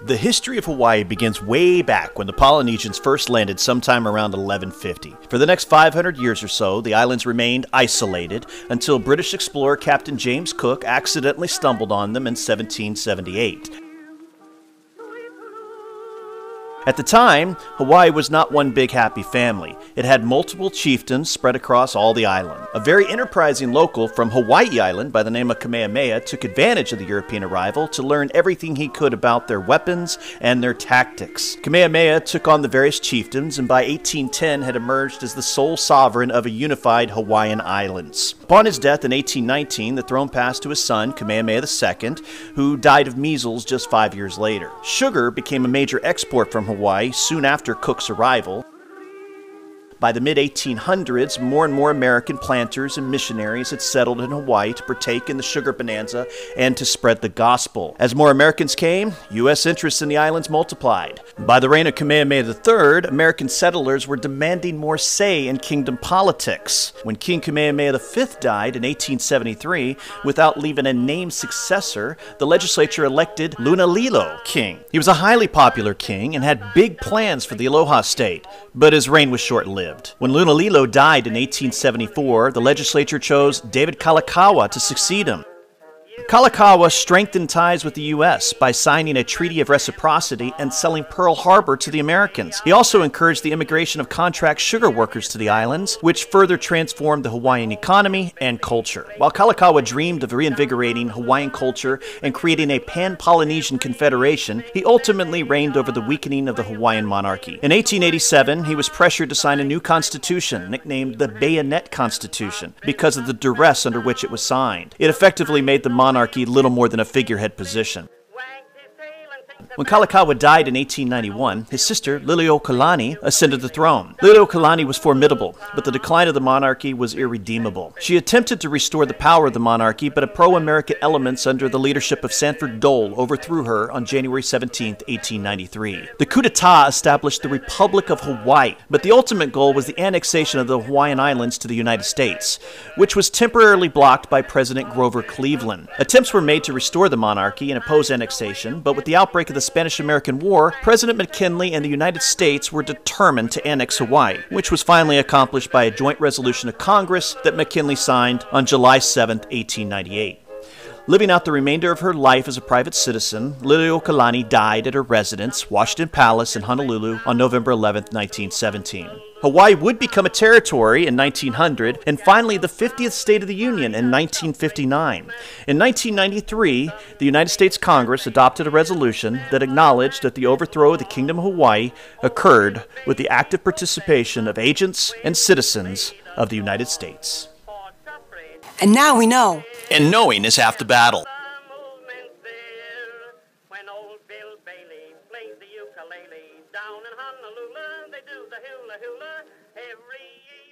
The history of Hawaii begins way back when the Polynesians first landed sometime around 1150. For the next 500 years or so, the islands remained isolated until British explorer Captain James Cook accidentally stumbled on them in 1778. At the time, Hawaii was not one big happy family. It had multiple chieftains spread across all the island. A very enterprising local from Hawaii Island by the name of Kamehameha took advantage of the European arrival to learn everything he could about their weapons and their tactics. Kamehameha took on the various chieftains and by 1810 had emerged as the sole sovereign of a unified Hawaiian islands. Upon his death in 1819, the throne passed to his son, Kamehameha II, who died of measles just 5 years later. Sugar became a major export from Hawaii soon after Cook's arrival. By the mid-1800s, more and more American planters and missionaries had settled in Hawaii to partake in the sugar bonanza and to spread the gospel. As more Americans came, U.S. interests in the islands multiplied. By the reign of Kamehameha III, American settlers were demanding more say in kingdom politics. When King Kamehameha the Fifth died in 1873, without leaving a named successor, the legislature elected Lunalilo king. He was a highly popular king and had big plans for the Aloha state, but his reign was short-lived. When Lunalilo died in 1874, the legislature chose David Cal Okawa to succeed him. Cal Okawa strengthened ties with the U.S. by signing a treaty of reciprocity and selling Pearl Harbor to the Americans. He also encouraged the immigration of contract sugar workers to the islands, which further transformed the Hawaiian economy and culture. While Cal Okawa dreamed of reinvigorating Hawaiian culture and creating a pan-Polynesian confederation, he ultimately reigned over the weakening of the Hawaiian monarchy. In 1887, he was pressured to sign a new constitution, nicknamed the Bayonet Constitution, because of the duress under which it was signed. It effectively made the monarchy little more than a figurehead position. When Cal Okawa died in 1891, his sister, Leto Kalani, ascended the throne. Leto Kalani was formidable, but the decline of the monarchy was irredeemable. She attempted to restore the power of the monarchy, but pro-American elements under the leadership of Sanford Dole overthrew her on January 17, 1893. The coup d'etat established the Republic of Hawaii, but the ultimate goal was the annexation of the Hawaiian Islands to the United States, which was temporarily blocked by President Grover Cleveland. Attempts were made to restore the monarchy and oppose annexation, but with the outbreak of the Spanish-American War, President McKinley and the United States were determined to annex Hawaii, which was finally accomplished by a joint resolution of Congress that McKinley signed on July 7, 1898. Living out the remainder of her life as a private citizen, Leto Kalani died at her residence, Washington Palace in Honolulu, on November 11, 1917. Hawaii would become a territory in 1900 and finally the 50th State of the Union in 1959. In 1993, the United States Congress adopted a resolution that acknowledged that the overthrow of the Kingdom of Hawaii occurred with the active participation of agents and citizens of the United States. And now we know. And knowing is half the battle. When old Bill Bailey plays the ukulele down in Honolulu, they do the hula hula every year.